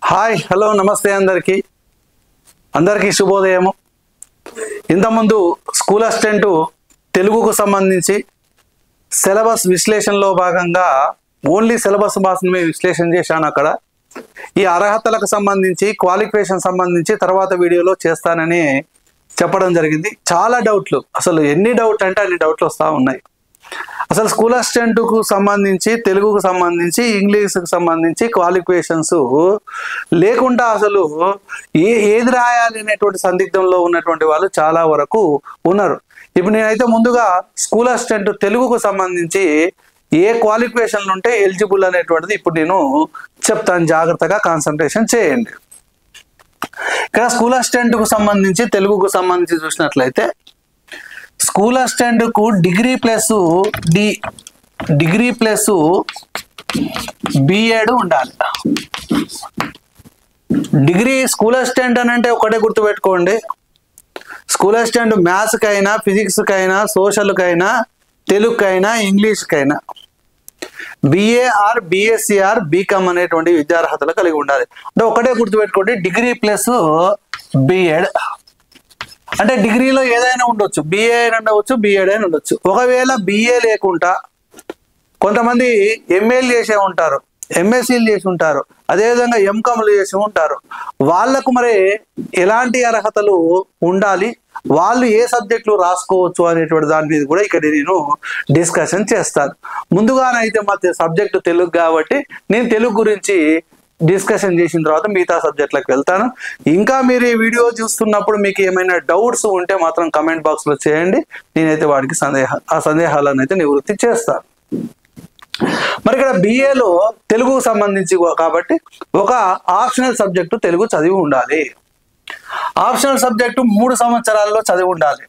Hi hello నమస్తే అందరికీ శుభోదయము. ఇంతకుముందు స్కూల్ అసిస్టెంట్ తెలుగుకు సంబంధించి సిలబస్ విశ్లేషణలో భాగంగా ఓన్లీ సిలబస్ మాత్రమే విశ్లేషణ చేశాను. అక్కడ ఈ అర్హతలకు సంబంధించి క్వాలిఫికేషన్ సంబంధించి తర్వాత వీడియోలో చేస్తానని చెప్పడం జరిగింది. చాలా డౌట్లు, అసలు ఎన్ని డౌట్ అంటే అన్ని డౌట్లు వస్తూ ఉన్నాయి. అసలు స్కూల్ అసిస్టెంట్కు సంబంధించి తెలుగుకు సంబంధించి ఇంగ్లీష్కి సంబంధించి క్వాలిఫికేషన్స్ లేకుండా అసలు ఏది రాయాలి అనేటువంటి సందిగ్ధంలో ఉన్నటువంటి వాళ్ళు చాలా వరకు ఉన్నారు. ఇప్పుడు నేనైతే ముందుగా స్కూల్ అసిస్టెంట్ తెలుగుకు సంబంధించి ఏ క్వాలిఫికేషన్లు ఉంటే ఎలిజిబుల్ అనేటువంటిది ఇప్పుడు నేను చెప్తాను. జాగ్రత్తగా కాన్సన్ట్రేషన్ చేయండి. ఇక్కడ స్కూల్ అసిస్టెంట్కు సంబంధించి తెలుగుకు సంబంధించి చూసినట్లయితే స్కూల్ అసిస్టెంట్కు డిగ్రీ ప్లస్ బిఎడ్ ఉండాలి. డిగ్రీ స్కూల్ అసిస్టెంట్ అని అంటే ఒకటే గుర్తుపెట్టుకోండి, స్కూల్ అసిస్టెంట్ మ్యాథ్స్కైనా ఫిజిక్స్కైనా సోషల్కైనా తెలుగుకైనా ఇంగ్లీష్కైనా BA or BSc or BCom అనేటువంటి విద్యార్హతలు కలిగి ఉండాలి. అంటే ఒకటే గుర్తుపెట్టుకోండి, డిగ్రీ ప్లస్ బిఎడ్. అంటే డిగ్రీలో ఏదైనా ఉండొచ్చు, బిఏ అయినా ఉండవచ్చు, బిఎడ్ అయినా ఉండొచ్చు. ఒకవేళ బిఏ లేకుండా కొంతమంది ఎంఏలు చేసే ఉంటారు, ఎంఎస్సీలు చేసి ఉంటారు, అదేవిధంగా ఎంకామ్లు చేసి ఉంటారు. వాళ్ళకు మరి ఎలాంటి అర్హతలు ఉండాలి, వాళ్ళు ఏ సబ్జెక్టులు రాసుకోవచ్చు అనేటువంటి దాని మీద కూడా ఇక్కడ నేను డిస్కషన్ చేస్తాను. ముందుగానైతే మా సబ్జెక్టు తెలుగు కాబట్టి నేను తెలుగు గురించి డిస్కషన్ చేసిన తర్వాత మిగతా సబ్జెక్టులకు వెళ్తాను. ఇంకా మీరు ఈ వీడియో చూస్తున్నప్పుడు మీకు ఏమైనా డౌట్స్ ఉంటే మాత్రం కమెంట్ బాక్స్లో చేయండి. నేనైతే వాడికి సందేహాలను అయితే నివృత్తి చేస్తాను. మరి ఇక్కడ బిఏలో తెలుగుకు సంబంధించి కాబట్టి ఒక ఆప్షనల్ సబ్జెక్టు తెలుగు చదివి ఉండాలి. ఆప్షనల్ సబ్జెక్టు 3 సంవత్సరాల్లో చదివి ఉండాలి.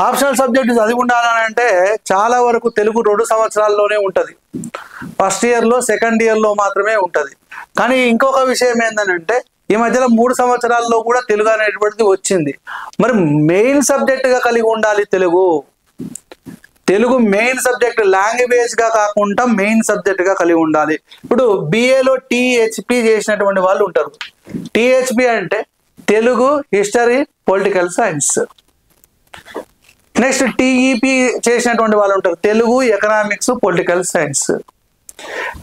ఆప్షనల్ సబ్జెక్టు చదివి ఉండాలని అంటే చాలా వరకు తెలుగు 2 సంవత్సరాల్లోనే ఉంటుంది. ఫస్ట్ ఇయర్లో సెకండ్ ఇయర్లో మాత్రమే ఉంటుంది. కానీ ఇంకొక విషయం ఏంటంటే ఈ మధ్యలో 3 సంవత్సరాల్లో కూడా తెలుగు అనేటువంటిది వచ్చింది. మరి మెయిన్ సబ్జెక్టుగా కలిగి ఉండాలి తెలుగు మెయిన్ సబ్జెక్ట్, లాంగ్వేజ్గా కాకుండా మెయిన్ సబ్జెక్ట్గా కలిగి ఉండాలి. ఇప్పుడు బిఏలో టీహెచ్పి చేసినటువంటి వాళ్ళు ఉంటారు. టీహెచ్పి అంటే Telugu history political science. Next TEP చేసినటువంటి వాళ్ళు ఉంటారు, Telugu economics political science.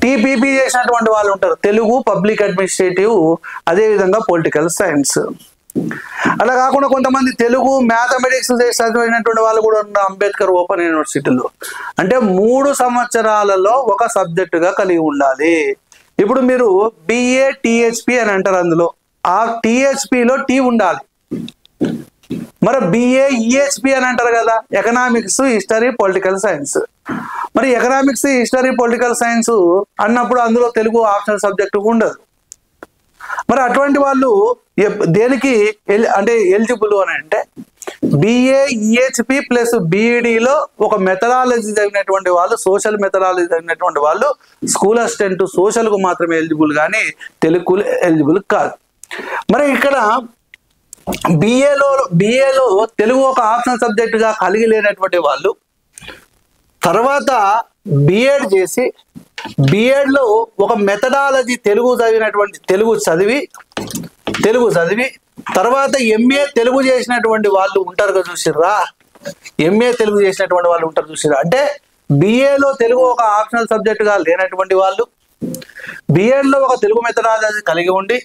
TPP చేసినటువంటి వాళ్ళు ఉంటారు, తెలుగు పబ్లిక్ అడ్మినిస్ట్రేటివ్ అదేవిధంగా పొలిటికల్ సైన్స్. అలా కాకుండా కొంతమంది తెలుగు మ్యాథమెటిక్స్ చదివినటువంటి వాళ్ళు కూడా ఉన్నారు అంబేద్కర్ ఓపెన్ యూనివర్సిటీలో. అంటే 3 సంవత్సరాలలో ఒక సబ్జెక్టుగా కలిగి ఉండాలి. ఇప్పుడు మీరు బిఏ టీహెచ్పి అని అంటారు, అందులో ఆ టీహెచ్పిలో టీ ఉండాలి. మరి బిఏ ఈహెచ్పి అని అంటారు కదా, ఎకనామిక్స్ హిస్టరీ పొలిటికల్ సైన్స్. మరి ఎకనామిక్స్ హిస్టరీ పొలిటికల్ సైన్స్ అన్నప్పుడు అందులో తెలుగు ఆప్షనల్ సబ్జెక్టు ఉండదు. మరి అటువంటి వాళ్ళు దేనికి అంటే ఎలిజిబుల్ అని అంటే బిఏ ఈహెచ్పి ప్లస్ బిఈడిలో ఒక మెథడాలజీ చదివినటువంటి వాళ్ళు, సోషల్ మెథడాలజీ చదివినటువంటి వాళ్ళు స్కూల్ అసిస్టెంట్ సోషల్కు మాత్రమే ఎలిజిబుల్, కానీ తెలుగు ఎలిజిబుల్ కాదు. మరి ఇక్కడ బిఏలో తెలుగు ఒక ఆప్షనల్ సబ్జెక్టుగా కలిగి లేనటువంటి వాళ్ళు తర్వాత బిఎడ్ చేసి బిఎడ్లో ఒక మెథడాలజీ తెలుగు చదివి తర్వాత ఎంఏ తెలుగు చేసినటువంటి వాళ్ళు ఉంటారు కదా, చూసిర్రా? ఎంఏ తెలుగు చేసినటువంటి వాళ్ళు ఉంటారు, చూసిర్రా? అంటే బిఏలో తెలుగు ఒక ఆప్షనల్ సబ్జెక్టుగా లేనటువంటి వాళ్ళు బిఎడ్లో ఒక తెలుగు మెథడాలజీ కలిగి ఉండి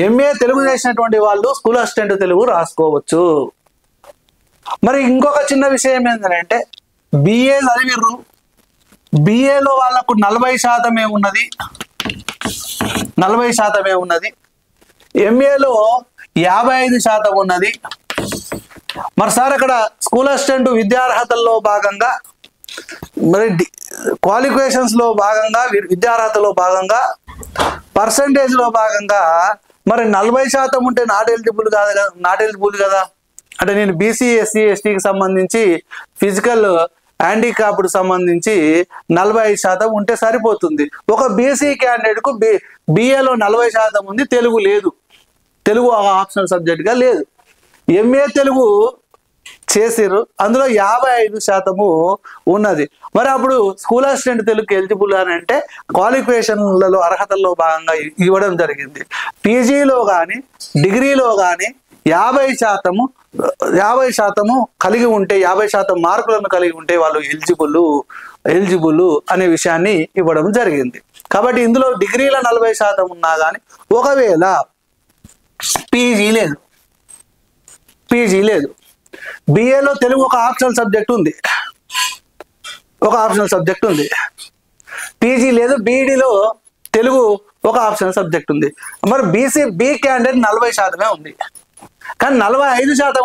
ఎంఏ తెలుగు చేసినటువంటి వాళ్ళు స్కూల్ అసిస్టెంట్ తెలుగు రాసుకోవచ్చు. మరి ఇంకొక చిన్న విషయం ఏంటంటే బిఏ చదివిర్రు, బిఏలో వాళ్ళకు 40% ఉన్నది, 40% ఉన్నది. ఎంఏలో 55% ఉన్నది. మరి సార్ అక్కడ స్కూల్ అసిస్టెంట్ విద్యార్హతల్లో భాగంగా మరి క్వాలిఫికేషన్స్లో భాగంగా విద్యార్హతలో భాగంగా పర్సంటేజ్లో భాగంగా మరి 40% ఉంటే నాట్ ఎలిజిబుల్ కదా. అంటే నేను బీసీ ఎస్సీ ఎస్టీకి సంబంధించి ఫిజికల్ హ్యాండిక్యాప్డ్ సంబంధించి 45% ఉంటే సరిపోతుంది. ఒక బీసీ క్యాండిడేట్కు బిఏలో 40% ఉంది, తెలుగు లేదు, తెలుగు ఆప్షనల్ సబ్జెక్ట్గా లేదు. ఎంఏ తెలుగు చేసిర్రు, అందులో 55% ఉన్నది. మరి అప్పుడు స్కూల్ అసిస్టెంట్ తెలుగుకి ఎలిజిబుల్ అని అంటే క్వాలిఫికేషన్లలో అర్హతల్లో భాగంగా ఇవ్వడం జరిగింది. పీజీలో కానీ డిగ్రీలో కానీ 50% కలిగి ఉంటే, 50% మార్కులను కలిగి ఉంటే వాళ్ళు ఎలిజిబుల్ అనే విషయాన్ని ఇవ్వడం జరిగింది. కాబట్టి ఇందులో డిగ్రీల 40% ఉన్నా కానీ, ఒకవేళ పీజీ లేదు, బిఏలో తెలుగు ఒక ఆప్షనల్ సబ్జెక్ట్ ఉంది, పీజీ లేదు, బీఈడీలో తెలుగు ఒక ఆప్షనల్ సబ్జెక్ట్ ఉంది. మరి బి క్యాండిడేట్ 40% ఉంది, కానీ 45%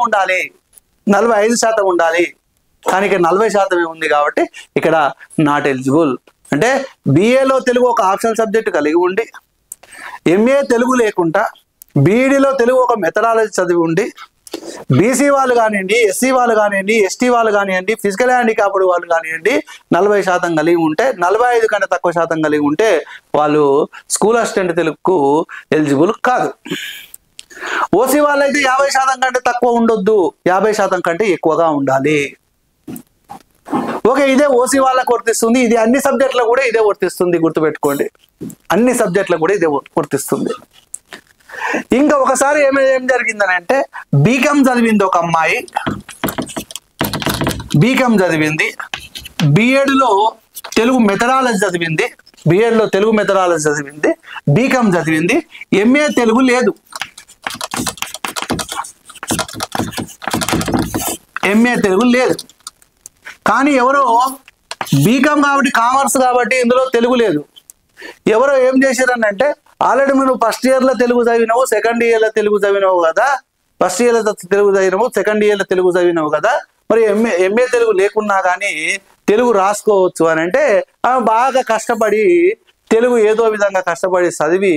ఉండాలి, కానీ ఇక్కడ 40% ఉంది కాబట్టి ఇక్కడ నాట్ ఎలిజిబుల్. అంటే బిఏలో తెలుగు ఒక ఆప్షనల్ సబ్జెక్ట్ కలిగి ఉండి, ఎంఏ తెలుగు లేకుండా, బీఈడీలో తెలుగు ఒక మెథడాలజీ చదివి ఉండి, బీసీ వాళ్ళు కానివ్వండి, ఎస్సీ వాళ్ళు కానివ్వండి, ఎస్టీ వాళ్ళు కానివ్వండి, ఫిజికల్ హ్యాండిక్యాప్డ్ వాళ్ళు కానివ్వండి 40% కలిగి ఉంటే, 45 కంటే తక్కువ శాతం కలిగి ఉంటే వాళ్ళు స్కూల్ అసిస్టెంట్ తెలుగుకు ఎలిజిబుల్ కాదు. ఓసీ వాళ్ళైతే 50% కంటే తక్కువ ఉండొద్దు, 50% కంటే ఎక్కువగా ఉండాలి. ఓకే, ఇదే ఓసీ వాళ్ళకు వర్తిస్తుంది. ఇది అన్ని సబ్జెక్టులకు కూడా ఇదే వర్తిస్తుంది, గుర్తుపెట్టుకోండి. అన్ని సబ్జెక్టులకు కూడా ఇదే వర్తిస్తుంది. ఇంకా ఒకసారి ఏం జరిగిందని అంటే, బీకామ్ చదివింది ఒక అమ్మాయి, బీకామ్ చదివింది, బిఎడ్లో తెలుగు మెథడాలజీ చదివింది, బీకామ్ చదివింది, ఎంఏ తెలుగు లేదు, కానీ ఎవరో బీకామ్ కాబట్టి, కామర్స్ కాబట్టి ఇందులో తెలుగు లేదు. ఎవరో ఏం చేశారనంటే, ఆల్రెడీ మనం ఫస్ట్ ఇయర్లో తెలుగు చదివినావు, సెకండ్ ఇయర్లో తెలుగు చదివినావు కదా, మరి ఎంఏ తెలుగు లేకున్నా కానీ తెలుగు రాసుకోవచ్చు అని అంటే, ఆమె బాగా కష్టపడి తెలుగు ఏదో విధంగా కష్టపడి చదివి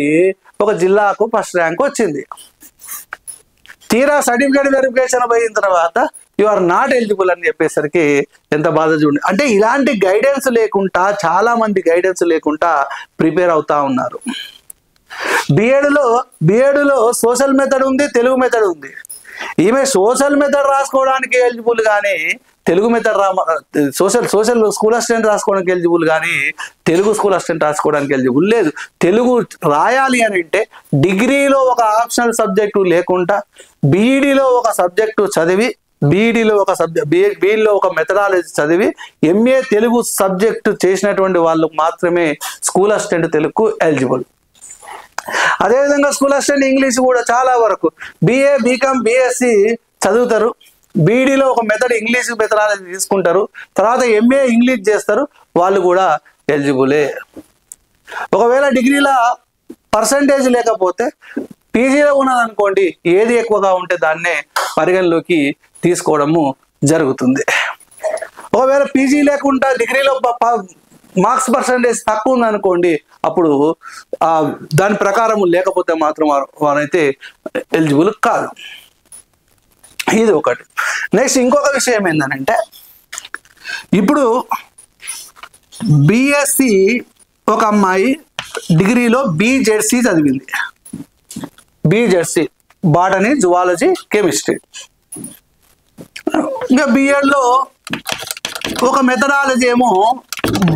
ఒక జిల్లాకు ఫస్ట్ ర్యాంక్ వచ్చింది. తీరా సర్టిఫికేట్ వెరిఫికేషన్ పోయిన తర్వాత యు ఆర్ నాట్ ఎలిజిబుల్ అని చెప్పేసరికి ఎంత బాధ చూడండి. అంటే ఇలాంటి గైడెన్స్ లేకుండా, చాలా మంది గైడెన్స్ లేకుండా ప్రిపేర్ అవుతా ఉన్నారు. బిఎడ్లో సోషల్ మెథడ్ ఉంది, తెలుగు మెథడ్ ఉంది. ఈమె సోషల్ మెథడ్ రాసుకోవడానికి ఎలిజిబుల్ కానీ Telugu method social school assistant రాసుకోవడానికి ఎలిజిబుల్ కానీ తెలుగు స్కూల్ అసిస్టెంట్ రాసుకోవడానికి ఎలిజిబుల్ లేదు. తెలుగు రాయాలి అని అంటే డిగ్రీలో ఒక ఆప్షనల్ సబ్జెక్టు లేకుండా, బీఈడీలో ఒక సబ్జెక్టు చదివి, బీఈడీలో ఒక మెథడాలజీ చదివి, ఎంఏ తెలుగు సబ్జెక్టు చేసినటువంటి వాళ్ళు మాత్రమే స్కూల్ అసిస్టెంట్ తెలుగుకు ఎలిజిబుల్. అదేవిధంగా స్కూల్ అసిస్టెంట్ ఇంగ్లీష్ కూడా చాలా వరకు బిఏ, బీకామ్, బిఎస్సి చదువుతారు, బీఈడీలో ఒక ఇంగ్లీష్ మెథడాలజీ తీసుకుంటారు, తర్వాత ఎంఏ ఇంగ్లీష్ చేస్తారు, వాళ్ళు కూడా ఎలిజిబులే. ఒకవేళ డిగ్రీలో పర్సంటేజ్ లేకపోతే పీజీలో ఉన్నదనుకోండి, ఏది ఎక్కువగా ఉంటే దాన్నే పరిగణలోకి తీసుకోవడము జరుగుతుంది. ఒకవేళ పీజీ లేకుండా డిగ్రీలో మార్క్స్ పర్సంటేజ్ తక్కువ ఉందనుకోండి, అప్పుడు దాని ప్రకారం లేకపోతే మాత్రం వారైతే ఎలిజిబుల్ కాదు. ఇది ఒకటి. నెక్స్ట్ ఇంకొక విషయం ఏంటంటే, ఇప్పుడు బిఎస్సి ఒక అమ్మాయి డిగ్రీలో బీజెడ్సి చదివింది, బాటనీ, జువాలజీ, కెమిస్ట్రీ. ఇంకా బిఎడ్లో ఒక మెథడాలజీ ఏమో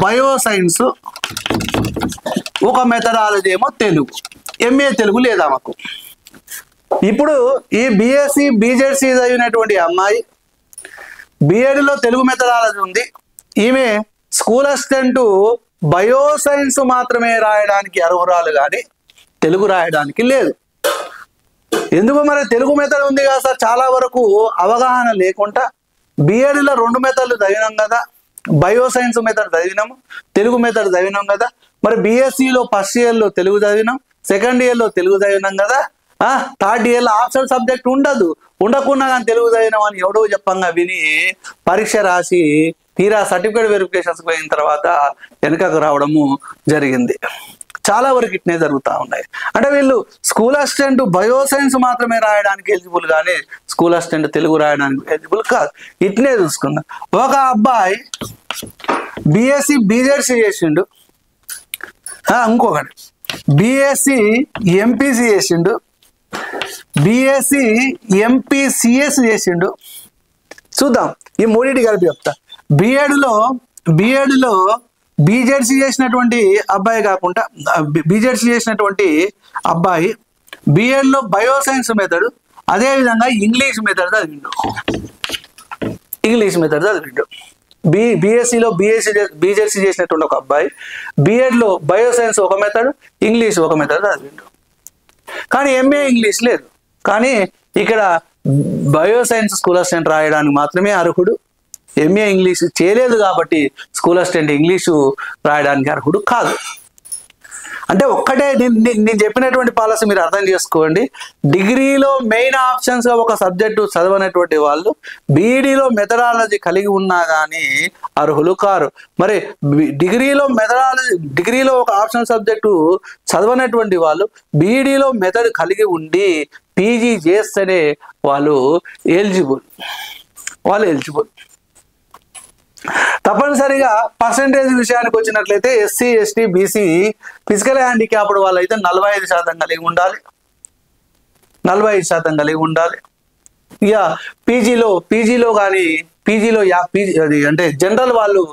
బయోసైన్స్, ఒక మెథడాలజీ ఏమో తెలుగు, ఎంఏ తెలుగు లేదా మాకు. ఇప్పుడు ఈ బిఎస్సి బీజెడ్సి చదివినటువంటి అమ్మాయి బిఎడ్లో తెలుగు మెథడాలజీ ఉంది, ఈమె స్కూల్ అసిస్టెంట్ బయోసైన్స్ మాత్రమే రాయడానికి అర్హురాలు కానీ తెలుగు రాయడానికి లేదు. ఎందుకు మరి? తెలుగు మెథడ్ ఉంది కదా సార్, చాలా వరకు అవగాహన లేకుండా బిఎడ్లో 2 మెథడ్లు చదివినాం కదా, బయోసైన్స్ మెథడ్ చదివినాము, తెలుగు మెథడ్ చదివినాం కదా. మరి బిఎస్సిలో ఫస్ట్ ఇయర్లో తెలుగు చదివినాం, సెకండ్ ఇయర్లో తెలుగు చదివినాం కదా, థర్డ్ ఇయర్లో ఆప్షనల్ సబ్జెక్ట్ ఉండకుండా కానీ తెలుగు చదివినాం అని ఎవడో చెప్పంగా విని పరీక్ష రాసి తీరా సర్టిఫికేట్ వెరిఫికేషన్స్ పోయిన తర్వాత వెనుకకు రావడము జరిగింది. చాలా వరకు ఇట్నే జరుగుతూ ఉన్నాయి. అంటే వీళ్ళు స్కూల్ అసిస్టెంట్ బయోసైన్స్ మాత్రమే రాయడానికి ఎలిజిబుల్ కానీ స్కూల్ అసిస్టెంట్ తెలుగు రాయడానికి ఎలిజిబుల్ కాదు. ఇట్నే చూసుకున్నా. ఒక అబ్బాయి బిఎస్సి బీజెడ్సి చేసిండు, ఇంకొకటి బిఎస్సి ఎంపీసీ చేసిండు, బిఎస్సి ఎంపీసీఎస్ చేసిండు, చూద్దాం, ఈ మూడింటి కలిపి చెప్తా. బిఎడ్లో బీజెడ్సీ చేసినటువంటి అబ్బాయి కాకుండా బీజెడ్సీ చేసినటువంటి అబ్బాయి బిఎడ్లో బయోసైన్స్ మెథడ్, అదేవిధంగా ఇంగ్లీష్ మెథడ్ చదివిండు. బీఎస్సీలో బీజెడ్సీ చేసినటువంటి ఒక అబ్బాయి బిఎడ్లో బయోసైన్స్ ఒక మెథడ్, ఇంగ్లీష్ ఒక మెథడ్ చదివిండు. కానీ ఎంఏ ఇంగ్లీష్ లేదు. కానీ ఇక్కడ బయోసైన్స్ స్కూల్ అసిస్టెంట్ రాయడానికి మాత్రమే అర్హుడు. ఎంఏ ఇంగ్లీష్ చేయలేదు కాబట్టి స్కూల్ అసిస్టెంట్ ఇంగ్లీషు రాయడానికి అర్హుడు కాదు. అంటే ఒక్కటే నేను చెప్పినటువంటి పాలసీ మీరు అర్థం చేసుకోండి. డిగ్రీలో మెయిన్ ఆప్షన్స్గా ఒక సబ్జెక్టు చదవనటువంటి వాళ్ళు బీఈడీలో మెథడాలజీ కలిగి ఉన్నా కానీ అర్హులు కారు. మరి డిగ్రీలో ఒక ఆప్షన్ సబ్జెక్టు చదవనటువంటి వాళ్ళు బీఈడీలో మెథడ్ కలిగి ఉండి పీజీ చేస్తేనే వాళ్ళు ఎలిజిబుల్. తప్పనిసరిగా పర్సంటేజ్ విషయానికి వచ్చినట్లయితే SC, ST, BC, physical handicapped వాళ్ళు అయితే 45% కలిగి ఉండాలి. 45% కలిగి ఉండాలి. ఇక పీజీలో కానీ అది అంటే జనరల్ వాళ్ళు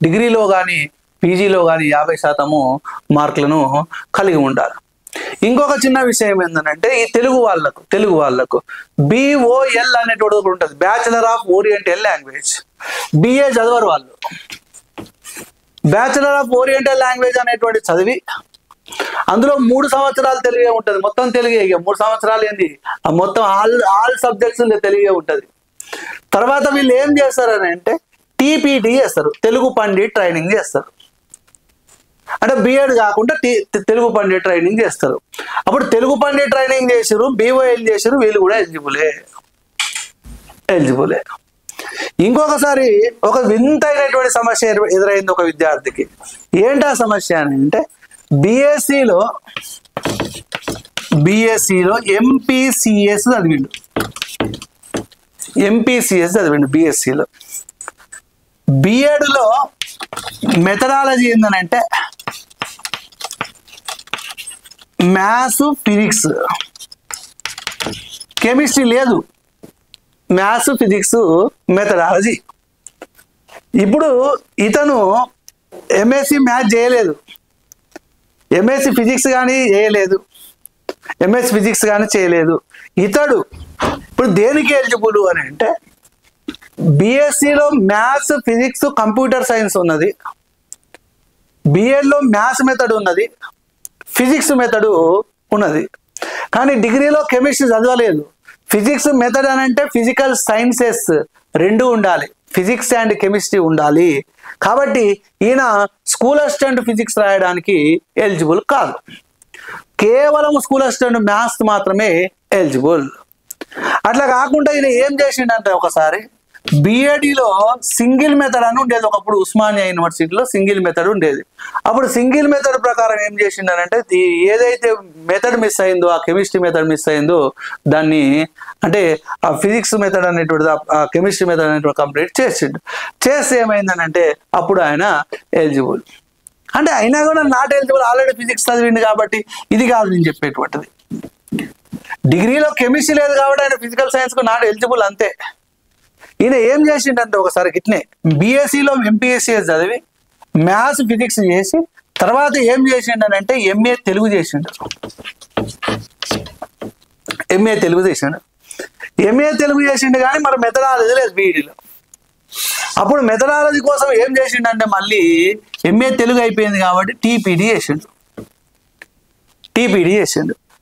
డిగ్రీలో కానీ పీజీలో కానీ 50% మార్కులను కలిగి ఉండాలి. ఇంకొక చిన్న విషయం ఏంటంటే ఈ తెలుగు వాళ్ళకు BOL అనేటువంటి ఒకటి ఉంటుంది, bachelor of oriental language. BA చదవరు వాళ్ళు. బ్యాచిలర్ ఆఫ్ ఓరియంటల్ లాంగ్వేజ్ అనేటువంటి చదివి అందులో 3 సంవత్సరాలు తెలుగే ఉంటుంది. మొత్తం తెలుగే. ఇక 3 సంవత్సరాలు ఏంది, మొత్తం ఆల్ సబ్జెక్ట్స్ తెలుగే ఉంటుంది. తర్వాత వీళ్ళు ఏం చేస్తారని అంటే టీపీటీ చేస్తారు, తెలుగు పండిట్ ట్రైనింగ్ చేస్తారు. అంటే బిఎడ్ కాకుండా తెలుగు పండిట్ ట్రైనింగ్ చేస్తారు. అప్పుడు తెలుగు పండిట్ ట్రైనింగ్ చేసారు, BOL చేసారు, వీళ్ళు కూడా ఎలిజిబులే. ఇంకొకసారి ఒక వింతైనటువంటి సమస్య ఎదురైంది ఒక విద్యార్థికి. ఏంటా సమస్య అని అంటే బీఎస్సీలో ఎంపీసీఎస్ చదివిండు బీఎస్సీలో. బిఎడ్లో మెథడాలజీ ఏందనంటే మ్యాథ్స్, ఫిజిక్స్, కెమిస్ట్రీ లేదు, మ్యాథ్స్, ఫిజిక్స్, మెథడాలజీ. ఇప్పుడు ఇతను ఎంఎస్సి మ్యాథ్స్ చేయలేదు, ఎంఎస్సి ఫిజిక్స్ కానీ చేయలేదు. ఇతడు ఇప్పుడు దేనికి ఎలిజిబుల్ అని అంటే బిఎస్సిలో మ్యాథ్స్, ఫిజిక్స్, కంప్యూటర్ సైన్స్ ఉన్నది, బిఎడ్లో మ్యాథ్స్ మెథడ్ ఉన్నది, ఫిజిక్స్ మెథడ్ ఉన్నది. కానీ డిగ్రీలో కెమిస్ట్రీ చదవలేదు. ఫిజిక్స్ మెథడ్ అని అంటే ఫిజికల్ సైన్సెస్ 2 ఉండాలి, ఫిజిక్స్ అండ్ కెమిస్ట్రీ ఉండాలి. కాబట్టి ఈయన స్కూల్ అసిస్టెంట్ ఫిజిక్స్ రాయడానికి ఎలిజిబుల్ కాదు. కేవలం స్కూల్ అసిస్టెంట్ మ్యాథ్స్ మాత్రమే ఎలిజిబుల్. అట్లా కాకుండా ఈయన ఏం చేసిండంటే ఒకసారి బిఏడిలో సింగిల్ మెథడ్ అని ఉండేది. ఒకప్పుడు ఉస్మానియా యూనివర్సిటీలో సింగిల్ మెథడ్ ఉండేది. అప్పుడు సింగిల్ మెథడ్ ప్రకారం ఏం చేసిండనంటే ఏదైతే మెథడ్ మిస్ అయిందో, ఆ కెమిస్ట్రీ మెథడ్ మిస్ అయిందో దాన్ని అంటే ఆ ఫిజిక్స్ మెథడ్ అనేటువంటిది, ఆ కెమిస్ట్రీ మెథడ్ అనేటువంటి కంప్లీట్ చేసిండు. చేస్తే ఏమైందనంటే అప్పుడు ఆయన ఎలిజిబుల్. అంటే అయినా కూడా నాట్ ఎలిజిబుల్, ఆల్రెడీ ఫిజిక్స్ చదివింది కాబట్టి. ఇది కాదు నేను చెప్పేటువంటిది. డిగ్రీలో కెమిస్ట్రీ లేదు కాబట్టి ఆయన ఫిజికల్ సైన్స్కు నాట్ ఎలిజిబుల్, అంతే. ఈయన ఏం చేసిండంటే ఒకసారి గిట్నే బీఎస్సీలో ఎంపీఎస్సీఎస్ చదివి మ్యాథ్స్, ఫిజిక్స్ చేసి తర్వాత ఏం చేసిండనంటే ఎంఏ తెలుగు చేసిండు. ఎంఏ తెలుగు చేసిండు కానీ మరి మెథడాలజీ లేదు బీఈడీలో. అప్పుడు మెథడాలజీ కోసం ఏం చేసిండంటే మళ్ళీ ఎంఏ తెలుగు అయిపోయింది కాబట్టి టీపీడీ చేసిండు.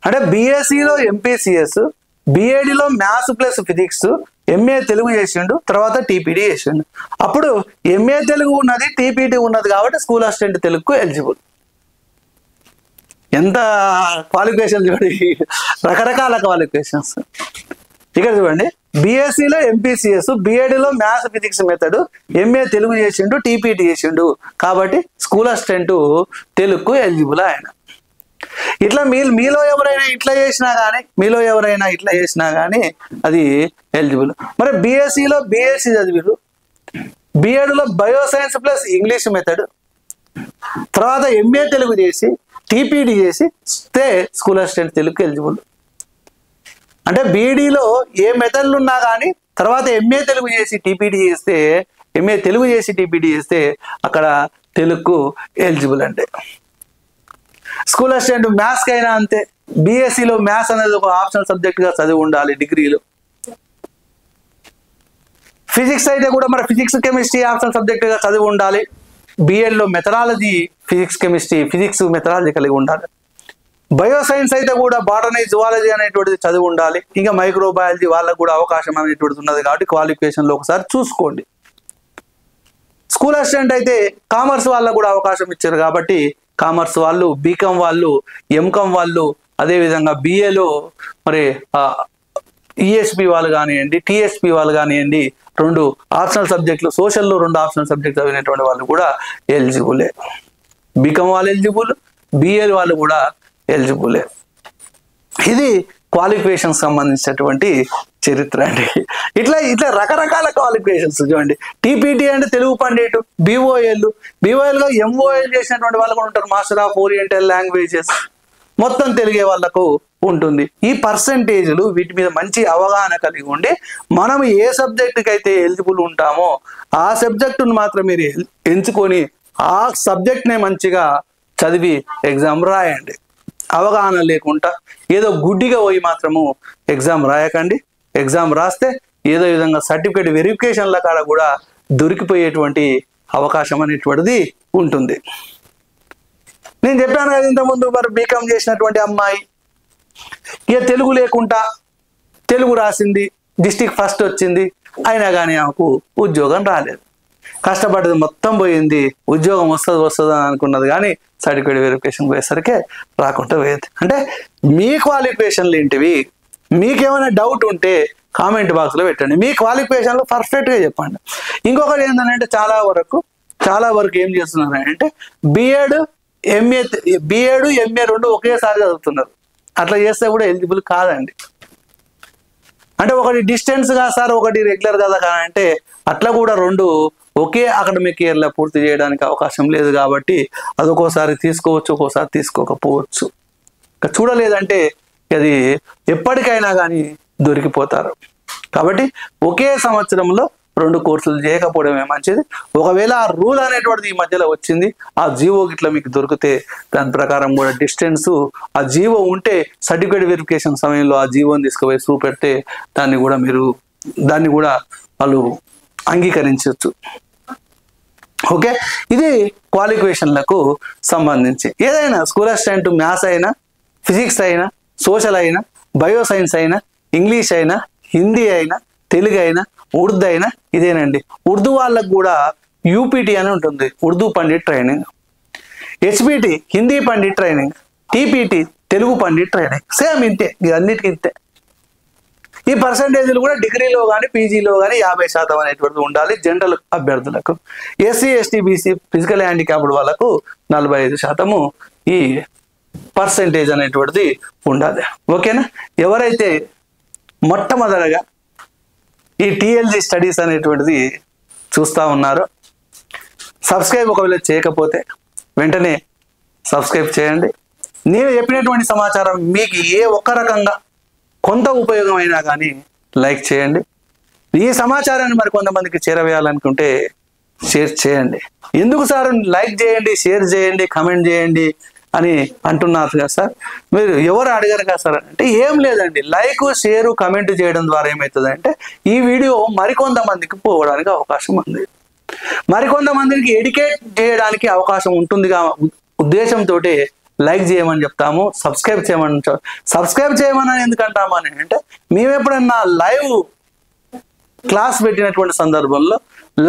అంటే బీఎస్సీలో ఎంపీసీఎస్, బిఏడిలో maths plus physics, MA Telugu చేసిండు, తర్వాత టీపీడీ చేసిండు. అప్పుడు ఎంఏ తెలుగు ఉన్నది, టీపీటీ ఉన్నది కాబట్టి స్కూల్ అసిస్టెంట్ తెలుగుకు ఎలిజిబుల్. ఎంత క్వాలిఫికేషన్ చూడండి, రకరకాల క్వాలిఫికేషన్స్. ఇక్కడ చూడండి, బీఎస్సీలో ఎంపీసీఎస్, బిఏడిలో maths, physics method, MA Telugu చేసిండు, టీపీటీ చేసిండు కాబట్టి స్కూల్ అసిస్టెంట్ తెలుగుకు ఎలిజిబుల్ ఆయన. ఇట్లా మీలో ఎవరైనా ఇట్లా చేసినా కానీ అది ఎలిజిబుల్. మరి బీఎస్సీలో బీఎస్సీ చదివారు, బిఎడ్లో బయోసైన్స్ ప్లస్ ఇంగ్లీష్ మెథడ్, తర్వాత ఎంఏ తెలుగు చేసి టీపీడీ చేసి స్కూల్ అసిస్టెంట్ తెలుగుకి ఎలిజిబుల్. అంటే బీఈడీలో ఏ మెథడ్లు ఉన్నా కానీ తర్వాత ఎంఏ తెలుగు చేసి టీపీటీ చేస్తే ఎంఏ తెలుగు చేసి టీపీటీ చేస్తే అక్కడ తెలుగుకు ఎలిజిబుల్ అంటే. స్కూల్ అసిస్టెంట్ మ్యాథ్స్కి అయినా అంతే. బీఎస్సీలో మ్యాథ్స్ అనేది ఒక ఆప్షనల్ సబ్జెక్ట్గా చదివి ఉండాలి డిగ్రీలో. ఫిజిక్స్ అయితే కూడా మరి ఫిజిక్స్ కెమిస్ట్రీ ఆప్షనల్ సబ్జెక్ట్గా చదివి ఉండాలి. బిఎడ్లో methodology physics chemistry physics methodology కలిగి ఉండాలి. బయోసైన్స్ అయితే కూడా బాటనీ జువాలజీ అనేటువంటిది చదివి ఉండాలి. ఇంకా మైక్రోబయాలజీ వాళ్ళకు కూడా అవకాశం అనేటువంటిది ఉన్నది కాబట్టి క్వాలిఫికేషన్లో ఒకసారి చూసుకోండి. స్కూల్ అసిస్టెంట్ అయితే కామర్స్ వాళ్ళకు కూడా అవకాశం ఇచ్చారు కాబట్టి కామర్స్ వాళ్ళు, బీకామ్ వాళ్ళు, ఎంకామ్ వాళ్ళు, అదేవిధంగా బిఏలో మరి ఈఎస్పి వాళ్ళు కానివ్వండి, టీఎస్పి వాళ్ళు కానివ్వండి, 2 ఆప్షనల్ సబ్జెక్టులు, సోషల్లో 2 ఆప్షనల్ సబ్జెక్ట్ చదివినటువంటి వాళ్ళు కూడా ఎలిజిబులే. బీకామ్ వాళ్ళు ఎలిజిబుల్, బిఏ వాళ్ళు కూడా ఎలిజిబులే. ఇది క్వాలిఫికేషన్ సంబంధించినటువంటి చరిత్ర అండి. ఇట్లా రకరకాల క్వాలిఫికేషన్స్ చూడండి. టీపీటీ అంటే తెలుగు పండిట్, బీఓఎల్గా ఎంఓఎల్ చేసినటువంటి వాళ్ళు కూడా ఉంటారు. మాస్టర్ ఆఫ్ ఓరియంటల్ లాంగ్వేజెస్ మొత్తం తెలుగే వాళ్ళకు ఉంటుంది. ఈ పర్సంటేజ్లు వీటి మీద మంచి అవగాహన కలిగి ఉండి మనం ఏ సబ్జెక్టుకి అయితే ఎలిజిబుల్ ఉంటామో ఆ సబ్జెక్టును మాత్రం మీరు ఎంచుకొని ఆ సబ్జెక్ట్నే మంచిగా చదివి ఎగ్జామ్ రాయండి. అవగాహన లేకుండా ఏదో గుడ్డిగా పోయి మాత్రము ఎగ్జామ్ రాయకండి. ఎగ్జామ్ రాస్తే ఏదో విధంగా సర్టిఫికేట్ వెరిఫికేషన్ల కాడ కూడా దొరికిపోయేటువంటి అవకాశం అనేటువంటిది ఉంటుంది. నేను చెప్పాను కదా ఇంతకుముందు, మరి బీకామ్ చేసినటువంటి అమ్మాయి ఇక తెలుగు లేకుండా తెలుగు రాసింది, డిస్ట్రిక్ట్ ఫస్ట్ వచ్చింది, అయినా కానీ ఆమెకు ఉద్యోగం రాలేదు. కష్టపడ్డది మొత్తం పోయింది, ఉద్యోగం వస్తుంది అని అనుకున్నది కానీ సర్టిఫికేట్ వెరిఫికేషన్ పోయేసరికి రాకుండా పోయేది. అంటే మీ క్వాలిఫికేషన్లు ఏంటివి? మీకేమైనా డౌట్ ఉంటే కామెంట్ బాక్స్లో పెట్టండి. మీ క్వాలిఫికేషన్లో పర్ఫెక్ట్గా చెప్పండి. ఇంకొకటి ఏంటంటే చాలా వరకు ఏం చేస్తున్నారంటే బిఎడ్ ఎంఏ 2 ఒకేసారి చదువుతున్నారు. అట్లా చేస్తే కూడా ఎలిజిబుల్ కాదండి. అంటే ఒకటి డిస్టెన్స్గా సార్, ఒకటి రెగ్యులర్ కదా అంటే అట్లా కూడా 2 ఒకే అకాడమిక్ ఇయర్లో పూర్తి చేయడానికి అవకాశం లేదు కాబట్టి అది ఒక్కోసారి తీసుకోవచ్చు, ఒక్కోసారి తీసుకోకపోవచ్చు. చూడలేదంటే అది ఎప్పటికైనా కానీ దొరికిపోతారు. కాబట్టి ఒకే సంవత్సరంలో 2 కోర్సులు చేయకపోవడమే మంచిది. ఒకవేళ ఆ రూల్ అనేటువంటిది ఈ మధ్యలో వచ్చింది, ఆ జీవో గిట్లా మీకు దొరికితే దాని ప్రకారం కూడా డిస్టెన్స్ ఆ జీవో ఉంటే సర్టిఫికేట్ వెరిఫికేషన్ సమయంలో ఆ జీవోని తీసుకుపోయి చూపెడితే దాన్ని కూడా వాళ్ళు అంగీకరించవచ్చు. ఓకే, ఇది క్వాలిఫికేషన్లకు సంబంధించి. ఏదైనా స్కూల్ అసిస్టెంట్ మ్యాథ్స్ అయినా, ఫిజిక్స్ అయినా, సోషల్ అయినా, బయోసైన్స్ అయినా, ఇంగ్లీష్ అయినా, హిందీ అయినా, తెలుగు అయినా, ఉర్దూ అయినా ఇదేనండి. ఉర్దూ వాళ్ళకు కూడా యూపీటీ అని ఉంటుంది, Urdu Pandit training. HPT Hindi Pandit training, TPT Telugu Pandit training. Same ఇంతే, ఇదన్నిటికీ ఇంతే. ఈ పర్సంటేజ్లు కూడా డిగ్రీలో కానీ పీజీలో కానీ 50% అనేటువంటిది ఉండాలి జనరల్ అభ్యర్థులకు. SC ST BC physical handicapped వాళ్ళకు 45% ఈ పర్సంటేజ్ అనేటువంటిది ఉండాలి. ఓకేనా? ఎవరైతే మొట్టమొదటిగా ఈ టీఎల్జీ స్టడీస్ అనేటువంటిది చూస్తూ ఉన్నారో, సబ్స్క్రైబ్ ఒకవేళ చేయకపోతే వెంటనే సబ్స్క్రైబ్ చేయండి. నేను చెప్పినటువంటి సమాచారం మీకు ఏ ఒక్క రకంగా కొంత ఉపయోగం అయినా కానీ లైక్ చేయండి. ఈ సమాచారాన్ని మరి కొంతమందికి చేరవేయాలనుకుంటే షేర్ చేయండి. ఎందుకు సార్ లైక్ చేయండి, షేర్ చేయండి, కమెంట్ చేయండి అని అంటున్నారు కదా సార్, మీరు ఎవరు అడిగారు కదా సార్ అంటే ఏం లేదండి. లైక్, షేరు, కమెంట్ చేయడం ద్వారా ఏమవుతుందంటే ఈ వీడియో మరికొంతమందికి పోవడానికి అవకాశం ఉంది, మరికొంతమందికి ఎడ్యుకేట్ చేయడానికి అవకాశం ఉంటుందిగా ఉద్దేశంతో లైక్ చేయమని చెప్తాము, సబ్స్క్రైబ్ చేయమని ఎందుకంటామని అంటే మేము ఎప్పుడన్నా లైవ్ క్లాస్ పెట్టినటువంటి సందర్భంలో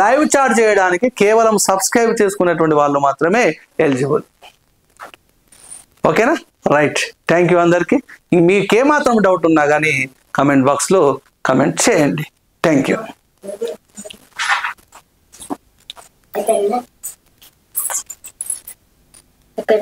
లైవ్ చాట్ చేయడానికి కేవలం సబ్స్క్రైబ్ చేసుకునేటువంటి వాళ్ళు మాత్రమే ఎలిజిబుల్. ఓకేనా? రైట్, థ్యాంక్ యూ అందరికీ. మీకేమాత్రం డౌట్ ఉన్నా కానీ కమెంట్ బాక్స్లో కమెంట్ చేయండి. Thank you. Okay,